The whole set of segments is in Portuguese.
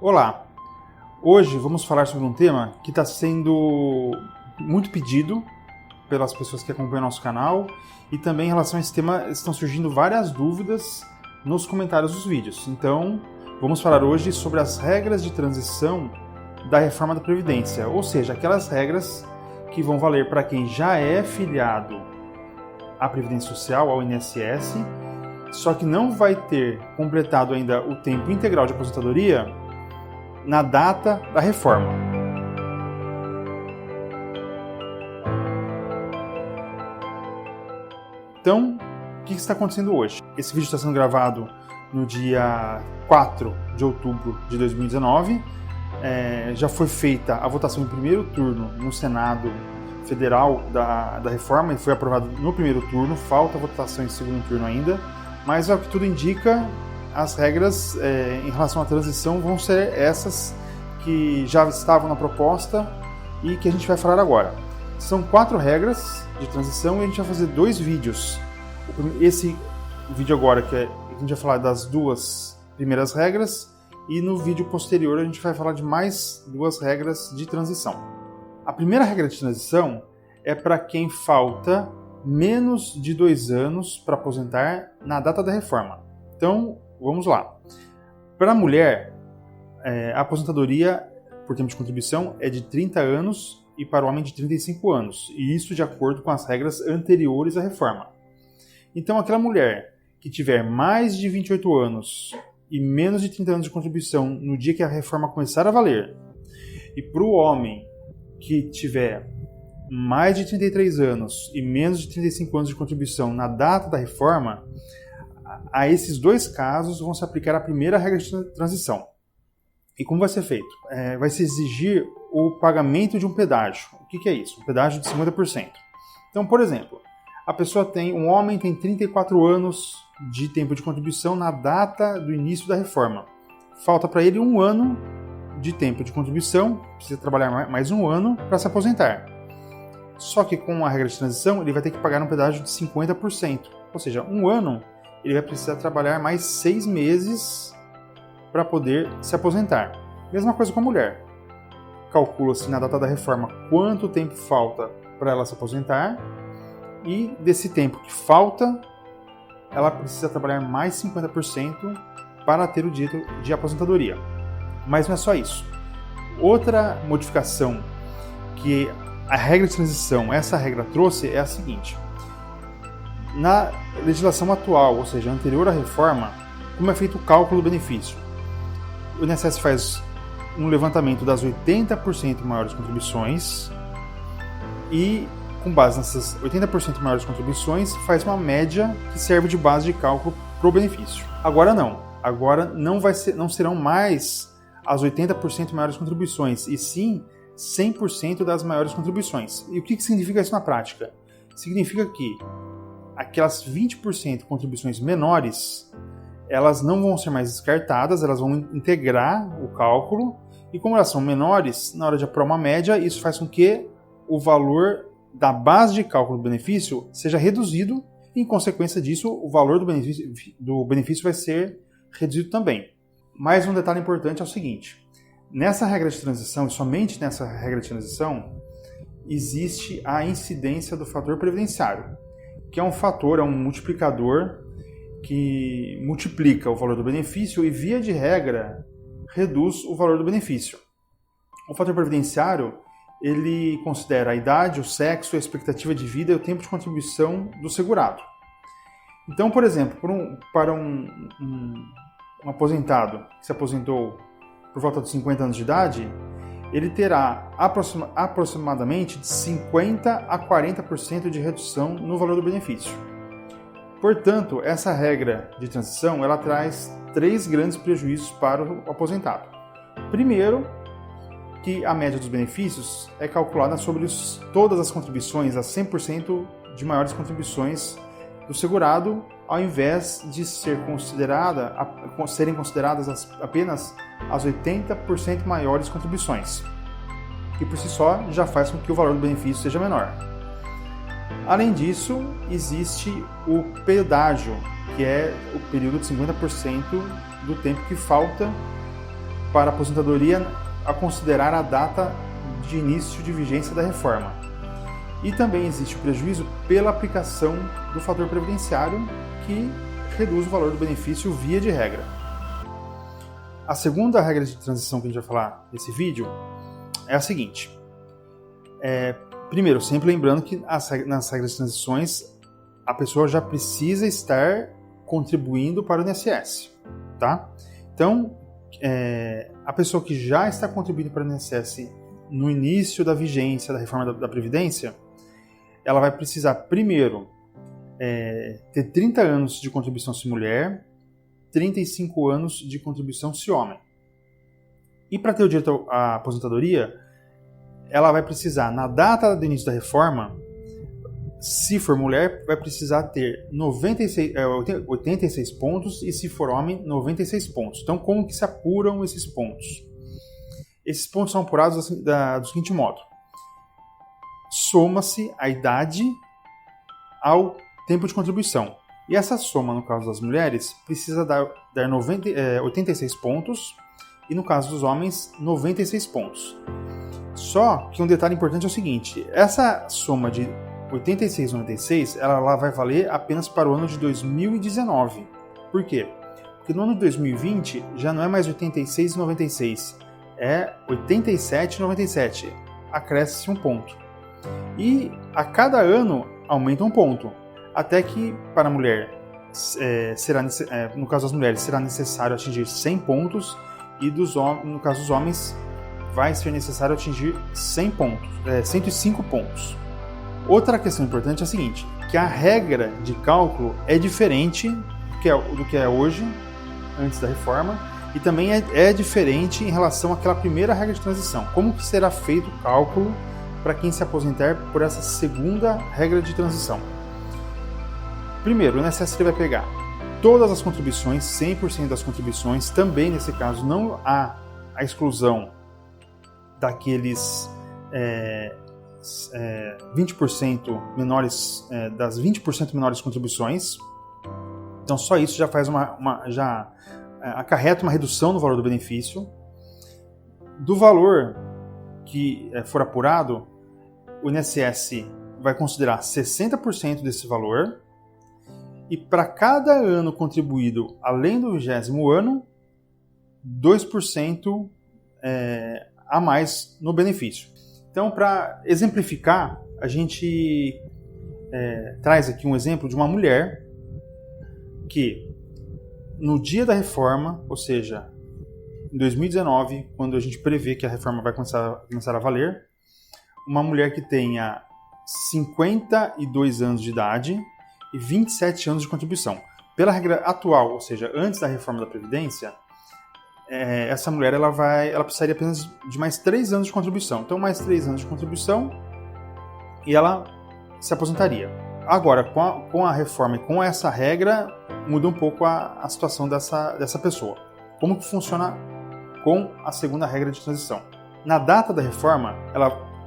Olá! Hoje vamos falar sobre um tema que está sendo muito pedido pelas pessoas que acompanham nosso canal e também em relação a esse tema estão surgindo várias dúvidas nos comentários dos vídeos. Então, vamos falar hoje sobre as regras de transição da reforma da Previdência, ou seja, aquelas regras que vão valer para quem já é filiado à Previdência Social, ao INSS, só que não vai ter completado ainda o tempo integral de aposentadoria na data da reforma. Então, o que está acontecendo hoje? Esse vídeo está sendo gravado no dia 4 de outubro de 2019. Já foi feita a votação em primeiro turno no Senado Federal da reforma e foi aprovado no primeiro turno. Falta a votação em segundo turno ainda, mas ao que tudo indica, as regras em relação à transição vão ser essas que já estavam na proposta e que a gente vai falar agora. São 4 regras de transição e a gente vai fazer 2 vídeos. Esse vídeo agora que a gente vai falar das 2 primeiras regras e no vídeo posterior a gente vai falar de mais 2 regras de transição. A primeira regra de transição é para quem falta menos de 2 anos para aposentar na data da reforma. Então, vamos lá. Para a mulher, a aposentadoria por tempo de contribuição é de 30 anos e para o homem de 35 anos. E isso de acordo com as regras anteriores à reforma. Então, aquela mulher que tiver mais de 28 anos e menos de 30 anos de contribuição no dia que a reforma começar a valer, e para o homem que tiver mais de 33 anos e menos de 35 anos de contribuição na data da reforma, a esses 2 casos vão se aplicar a primeira regra de transição. E como vai ser feito? Vai se exigir o pagamento de um pedágio. O que é isso? Um pedágio de 50%. Então, por exemplo, um homem tem 34 anos de tempo de contribuição na data do início da reforma. Falta para ele 1 ano de tempo de contribuição, precisa trabalhar mais 1 ano para se aposentar. Só que com a regra de transição, ele vai ter que pagar um pedágio de 50%. Ou seja, 1 ano ele vai precisar trabalhar mais 6 meses para poder se aposentar. Mesma coisa com a mulher. Calcula-se na data da reforma quanto tempo falta para ela se aposentar e desse tempo que falta, ela precisa trabalhar mais 50% para ter o direito de aposentadoria. Mas não é só isso. Outra modificação que a regra de transição, essa regra trouxe é a seguinte. Na legislação atual, ou seja, anterior à reforma, como é feito o cálculo do benefício? O INSS faz um levantamento das 80% maiores contribuições e, com base nessas 80% maiores contribuições, faz uma média que serve de base de cálculo para o benefício. Agora não. Agora não serão mais as 80% maiores contribuições, e sim 100% das maiores contribuições. E o que significa isso na prática? Significa que aquelas 20% contribuições menores, elas não vão ser mais descartadas, elas vão integrar o cálculo, e como elas são menores, na hora de apurar uma média, isso faz com que o valor da base de cálculo do benefício seja reduzido, e em consequência disso, o valor do benefício vai ser reduzido também. Mais um detalhe importante é o seguinte: nessa regra de transição, e somente nessa regra de transição, existe a incidência do fator previdenciário, que é um fator, é um multiplicador que multiplica o valor do benefício e, via de regra, reduz o valor do benefício. O fator previdenciário, ele considera a idade, o sexo, a expectativa de vida e o tempo de contribuição do segurado. Então, por exemplo, para um aposentado que se aposentou por volta de 50 anos de idade, ele terá aproximadamente de 50% a 40% de redução no valor do benefício. Portanto, essa regra de transição ela traz 3 grandes prejuízos para o aposentado. Primeiro, que a média dos benefícios é calculada sobre todas as contribuições, as 100% de maiores contribuições do segurado, ao invés de serem consideradas apenas as 80% maiores contribuições, que por si só já faz com que o valor do benefício seja menor. Além disso, existe o pedágio, que é o período de 50% do tempo que falta para a aposentadoria a considerar a data de início de vigência da reforma. E também existe o prejuízo pela aplicação do fator previdenciário, que reduz o valor do benefício via de regra. A segunda regra de transição que a gente vai falar nesse vídeo é a seguinte. Primeiro, sempre lembrando que nas regras de transições a pessoa já precisa estar contribuindo para o INSS, tá? Então, a pessoa que já está contribuindo para o INSS no início da vigência da reforma da Previdência, ela vai precisar, primeiro, ter 30 anos de contribuição se mulher, 35 anos de contribuição se homem. E para ter o direito à aposentadoria, ela vai precisar, na data do início da reforma, se for mulher, vai precisar ter 86 pontos e se for homem, 96 pontos. Então, como que se apuram esses pontos? Esses pontos são apurados do seguinte modo. Soma-se a idade ao tempo de contribuição. E essa soma, no caso das mulheres, precisa dar 86 pontos e, no caso dos homens, 96 pontos. Só que um detalhe importante é o seguinte, essa soma de 86 e 96, ela vai valer apenas para o ano de 2019. Por quê? Porque no ano de 2020 já não é mais 86 e 96, é 87 e 97, acresce-se um ponto. E a cada ano aumenta um ponto, até que para a mulher, no caso das mulheres, será necessário atingir 100 pontos e no caso dos homens, vai ser necessário atingir 105 pontos. Outra questão importante é a seguinte, que a regra de cálculo é diferente do que é hoje, antes da reforma, e também é diferente em relação àquela primeira regra de transição. Como que será feito o cálculo para quem se aposentar por essa segunda regra de transição? Primeiro, o INSS vai pegar todas as contribuições, 100% das contribuições, também nesse caso não há a exclusão daqueles 20% menores, das 20% menores contribuições. Então só isso já faz já acarreta uma redução no valor do benefício. Do valor que for apurado, o INSS vai considerar 60% desse valor, e para cada ano contribuído além do 20º ano, 2% a mais no benefício. Então, para exemplificar, a gente traz aqui um exemplo de uma mulher que, no dia da reforma, ou seja, em 2019, quando a gente prevê que a reforma vai começar a valer, uma mulher que tenha 52 anos de idade e 27 anos de contribuição. Pela regra atual, ou seja, antes da reforma da Previdência, essa mulher ela precisaria apenas de mais 3 anos de contribuição. Então, mais 3 anos de contribuição e ela se aposentaria. Agora, com a reforma e com essa regra, muda um pouco a situação dessa pessoa. Como que funciona com a segunda regra de transição? Na data da reforma,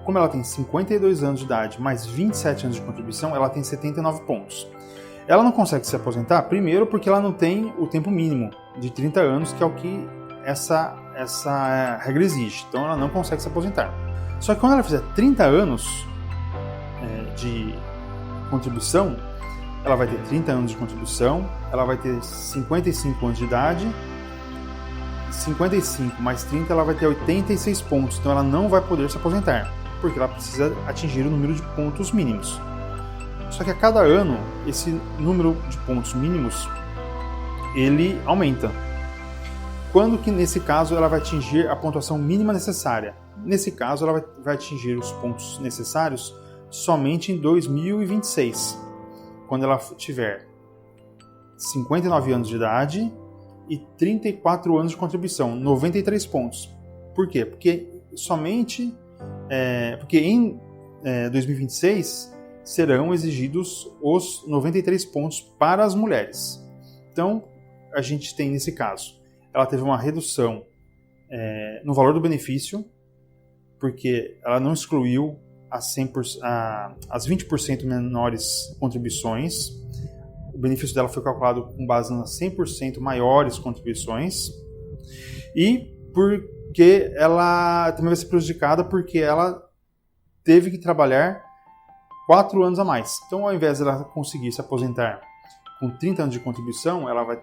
como ela tem 52 anos de idade mais 27 anos de contribuição, ela tem 79 pontos. Ela não consegue se aposentar, primeiro porque ela não tem o tempo mínimo de 30 anos, que é o que essa regra exige. Então ela não consegue se aposentar. Só que quando ela fizer 30 anos de contribuição, ela vai ter 30 anos de contribuição, ela vai ter 55 anos de idade, 55 mais 30 ela vai ter 86 pontos, então ela não vai poder se aposentar, porque ela precisa atingir o número de pontos mínimos. Só que a cada ano, esse número de pontos mínimos, ele aumenta. Quando que, nesse caso, ela vai atingir a pontuação mínima necessária? Nesse caso, ela vai atingir os pontos necessários somente em 2026, quando ela tiver 59 anos de idade e 34 anos de contribuição, 93 pontos. Por quê? Porque em 2026 serão exigidos os 93 pontos para as mulheres. Então, a gente tem nesse caso, ela teve uma redução no valor do benefício, porque ela não excluiu as 20% menores contribuições. O benefício dela foi calculado com base nas 100% maiores contribuições. E porque ela também vai ser prejudicada porque ela teve que trabalhar 4 anos a mais. Então, ao invés de ela conseguir se aposentar com 30 anos de contribuição, ela vai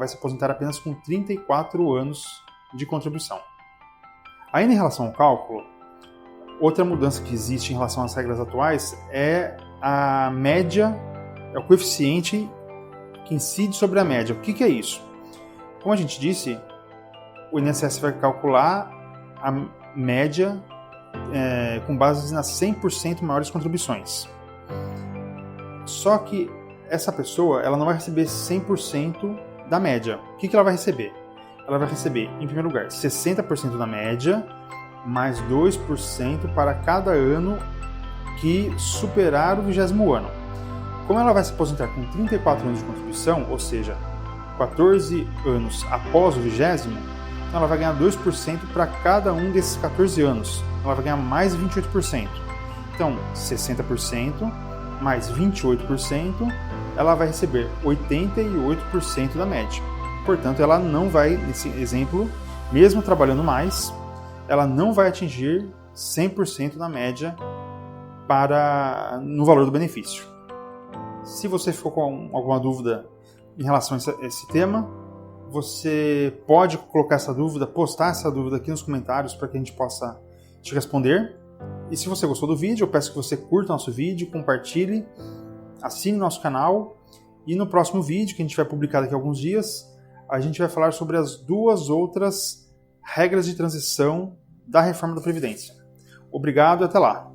se aposentar apenas com 34 anos de contribuição. Ainda em relação ao cálculo, outra mudança que existe em relação às regras atuais é a média, é o coeficiente que incide sobre a média. O que é isso? Como a gente disse, o INSS vai calcular a média com base nas 100% maiores contribuições. Só que essa pessoa ela não vai receber 100% da média. O que ela vai receber? Ela vai receber, em primeiro lugar, 60% da média, mais 2% para cada ano que superar o 20º ano. Como ela vai se aposentar com 34 anos de contribuição, ou seja, 14 anos após o 20º, ela vai ganhar 2% para cada um desses 14 anos. Ela vai ganhar mais 28%. Então, 60% mais 28%, ela vai receber 88% da média. Portanto, ela não vai, nesse exemplo, mesmo trabalhando mais, ela não vai atingir 100% da média no valor do benefício. Se você ficou com alguma dúvida em relação a esse tema, você pode colocar essa dúvida, postar essa dúvida aqui nos comentários para que a gente possa te responder. E se você gostou do vídeo, eu peço que você curta nosso vídeo, compartilhe, assine nosso canal. E no próximo vídeo, que a gente vai publicar daqui a alguns dias, a gente vai falar sobre as 2 outras regras de transição da reforma da Previdência. Obrigado e até lá!